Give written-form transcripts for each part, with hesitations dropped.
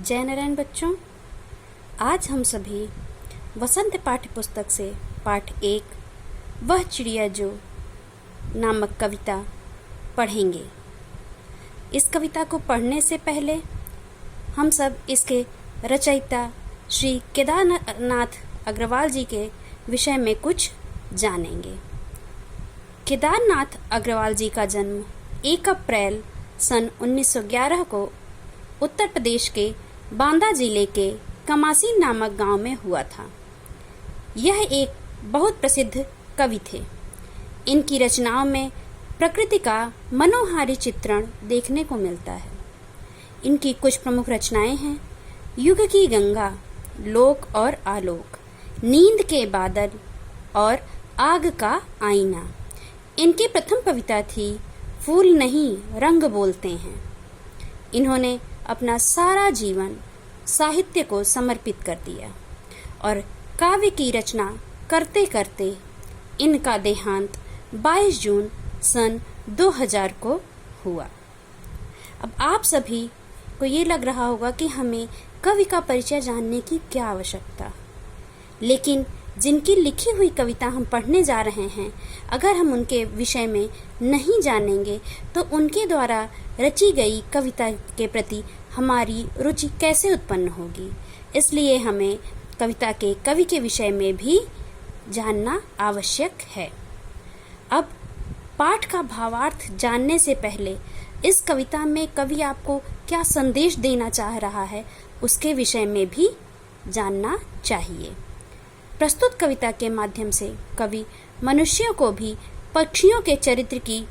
जय नारायण बच्चों, आज हम सभी वसंत पाठ्य पुस्तक से पाठ 1 वह चिड़िया जो नामक कविता पढ़ेंगे। इस कविता को पढ़ने से पहले हम सब इसके रचयिता श्री केदारनाथ अग्रवाल जी के विषय में कुछ जानेंगे। केदारनाथ अग्रवाल जी का जन्म 1 अप्रैल सन 1911 को उत्तर प्रदेश के बांदा जिले के कमासी नामक गांव में हुआ था। यह एक बहुत प्रसिद्ध कवि थे। इनकी रचनाओं में प्रकृति का मनोहारी चित्रण देखने को मिलता है। इनकी कुछ प्रमुख रचनाएं हैं: युग की गंगा, लोक और आलोक, नींद के बादल और आग का आईना। इनकी प्रथम कविता थी फूल नहीं रंग बोलते हैं। इन्होंने अपना सारा जीवन साहित्य को समर्पित कर दिया और काव्य की रचना करते करते इनका देहांत 22 जून सन 2000 को हुआ। अब आप सभी को ये लग रहा होगा कि हमें कवि का परिचय जानने की क्या आवश्यकता, लेकिन जिनकी लिखी हुई कविता हम पढ़ने जा रहे हैं, अगर हम उनके विषय में नहीं जानेंगे तो उनके द्वारा रची गई कविता के प्रति हमारी रुचि कैसे उत्पन्न होगी। इसलिए हमें कविता के कवि के विषय में भी जानना आवश्यक है। अब पाठ का भावार्थ जानने से पहले इस कविता में कवि आपको क्या संदेश देना चाह रहा है, उसके विषय में भी जानना चाहिए। प्रस्तुत कविता के माध्यम से कवि मनुष्यों को भी पक्षियों के चरित्र की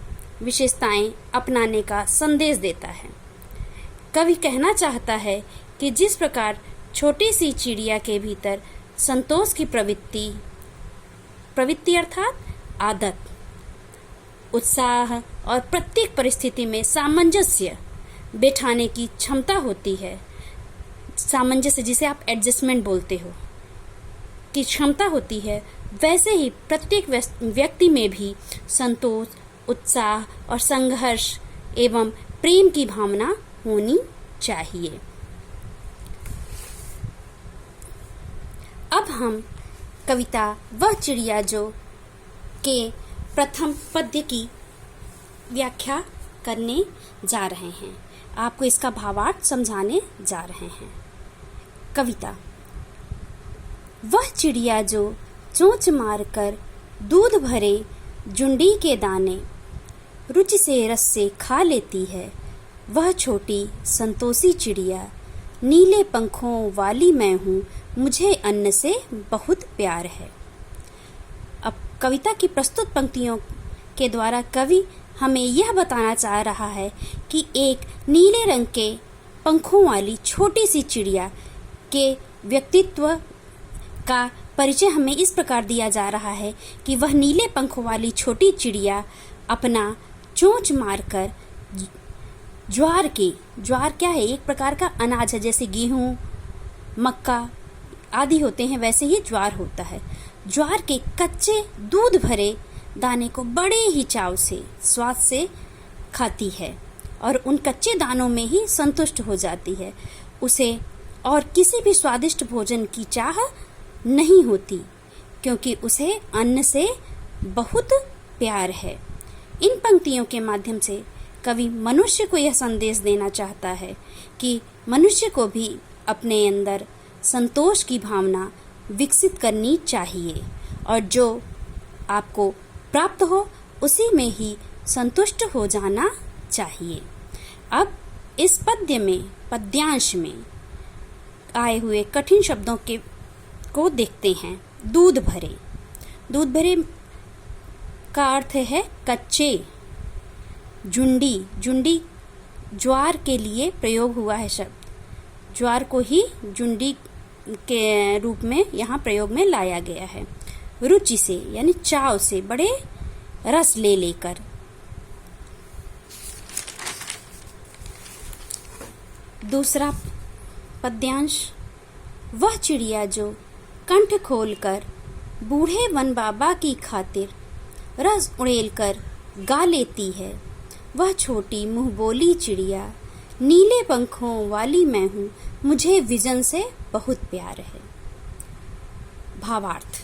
विशेषताएं अपनाने का संदेश देता है। कवि कहना चाहता है कि जिस प्रकार छोटी सी चिड़िया के भीतर संतोष की प्रवृत्ति अर्थात आदत, उत्साह और प्रत्येक परिस्थिति में सामंजस्य बैठाने की क्षमता होती है, सामंजस्य जिसे आप एडजस्टमेंट बोलते हो, की क्षमता होती है, वैसे ही प्रत्येक व्यक्ति में भी संतोष, उत्साह और संघर्ष एवं प्रेम की भावना होनी चाहिए। अब हम कविता वह चिड़िया जो के प्रथम पद्य की व्याख्या करने जा रहे हैं। आपको इसका भावार्थ समझाने जा रहे हैं। कविता: वह चिड़िया जो चोंच मारकर दूध भरे जुंडी के दाने रुचि से रस से खा लेती है, वह छोटी संतोषी चिड़िया, नीले पंखों वाली मैं हूँ, मुझे अन्न से बहुत प्यार है। अब कविता की प्रस्तुत पंक्तियों के द्वारा कवि हमें यह बताना चाह रहा है कि एक नीले रंग के पंखों वाली छोटी सी चिड़िया के व्यक्तित्व का परिचय हमें इस प्रकार दिया जा रहा है कि वह नीले पंखों वाली छोटी चिड़िया अपना चोंच मारकर ज्वार क्या है, एक प्रकार का अनाज है, जैसे गेहूं, मक्का आदि होते हैं, वैसे ही ज्वार होता है। ज्वार के कच्चे दूध भरे दाने को बड़े ही चाव से, स्वाद से खाती है और उन कच्चे दानों में ही संतुष्ट हो जाती है। उसे और किसी भी स्वादिष्ट भोजन की चाह नहीं होती, क्योंकि उसे अन्न से बहुत प्यार है। इन पंक्तियों के माध्यम से कवि मनुष्य को यह संदेश देना चाहता है कि मनुष्य को भी अपने अंदर संतोष की भावना विकसित करनी चाहिए और जो आपको प्राप्त हो उसी में ही संतुष्ट हो जाना चाहिए। अब इस पद्यांश में आए हुए कठिन शब्दों को देखते हैं। दूध भरे का अर्थ है कच्चे। जुंडी ज्वार के लिए प्रयोग हुआ है शब्द। ज्वार को ही जुंडी के रूप में यहाँ प्रयोग में लाया गया है। रुचि से यानी चाव से, बड़े रस ले लेकर। दूसरा पद्यांश: वह चिड़िया जो कंठ खोलकर बूढ़े वन बाबा की खातिर रस उड़ेल कर गा लेती है, वह छोटी मुंह बोली चिड़िया, नीले पंखों वाली मैं हूँ, मुझे विजन से बहुत प्यार है। भावार्थ।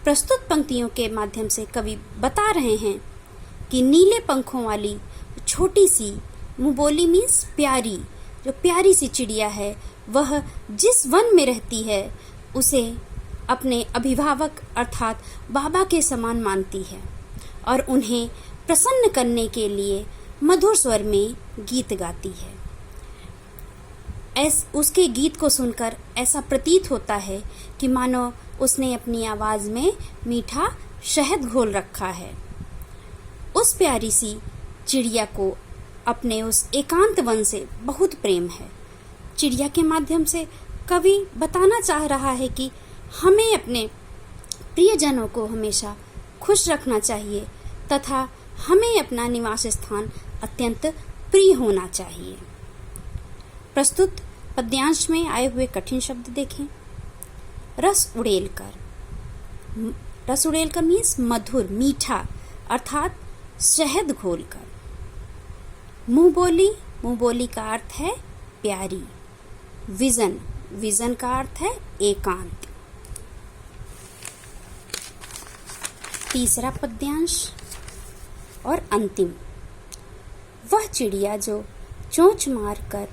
प्रस्तुत पंक्तियों के माध्यम से कवि बता रहे हैं कि नीले पंखों वाली छोटी सी मुबोली मीन्स प्यारी, जो प्यारी सी चिड़िया है, वह जिस वन में रहती है उसे अपने अभिभावक अर्थात बाबा के समान मानती है और उन्हें प्रसन्न करने के लिए मधुर स्वर में गीत गाती है। उसके गीत को सुनकर ऐसा प्रतीत होता है कि मानो उसने अपनी आवाज में मीठा शहद घोल रखा है। उस प्यारी सी चिड़िया को अपने उस एकांत वन से बहुत प्रेम है। चिड़िया के माध्यम से कवि बताना चाह रहा है कि हमें अपने प्रियजनों को हमेशा खुश रखना चाहिए तथा हमें अपना निवास स्थान अत्यंत प्रिय होना चाहिए। प्रस्तुत पद्यांश में आए हुए कठिन शब्द देखें। रस उड़ेल कर। रस उड़ेल कर मीन्स मधुर, मीठा अर्थात शहद घोलकर। मुंह बोली, मुंह बोली का अर्थ है प्यारी। विजन, विजन का अर्थ है एकांत। तीसरा पद्यांश और अंतिम। वह चिड़िया जो चोंच मारकर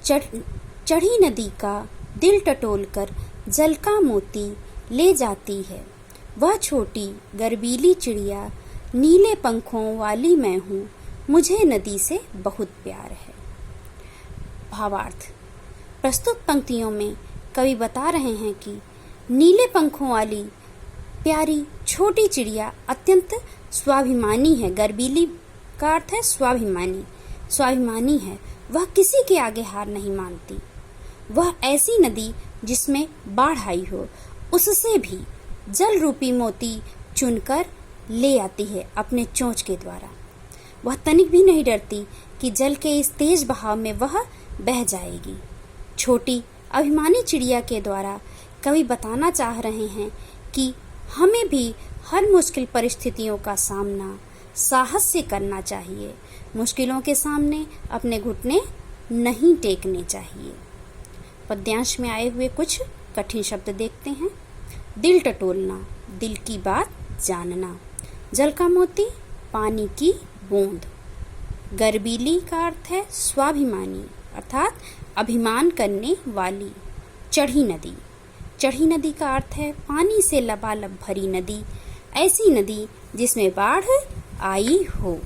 चढ़ी नदी का दिल टटोल कर जल का मोती ले जाती है, वह छोटी गर्वीली चिड़िया नीले पंखों वाली मैं हूँ, मुझे नदी से बहुत प्यार है। भावार्थ। प्रस्तुत पंक्तियों में कवि बता रहे हैं कि नीले पंखों वाली प्यारी छोटी चिड़िया अत्यंत स्वाभिमानी है। गर्वीली का अर्थ है स्वाभिमानी, स्वाभिमानी है। वह किसी के आगे हार नहीं मानती। वह ऐसी नदी जिसमें बाढ़ आई हो, उससे भी जल रूपी मोती चुनकर ले आती है अपने चोंच के द्वारा। वह तनिक भी नहीं डरती कि जल के इस तेज बहाव में वह बह जाएगी। छोटी अभिमानी चिड़िया के द्वारा कवि बताना चाह रहे हैं कि हमें भी हर मुश्किल परिस्थितियों का सामना साहस से करना चाहिए। मुश्किलों के सामने अपने घुटने नहीं टेकने चाहिए। पद्यांश में आए हुए कुछ कठिन शब्द देखते हैं। दिल टटोलना, दिल की बात जानना। जल का मोती, पानी की बूंद। गर्वीली का अर्थ है स्वाभिमानी अर्थात अभिमान करने वाली। चढ़ी नदी, चढ़ी नदी का अर्थ है पानी से लबालब भरी नदी, ऐसी नदी जिसमें बाढ़ आई हो।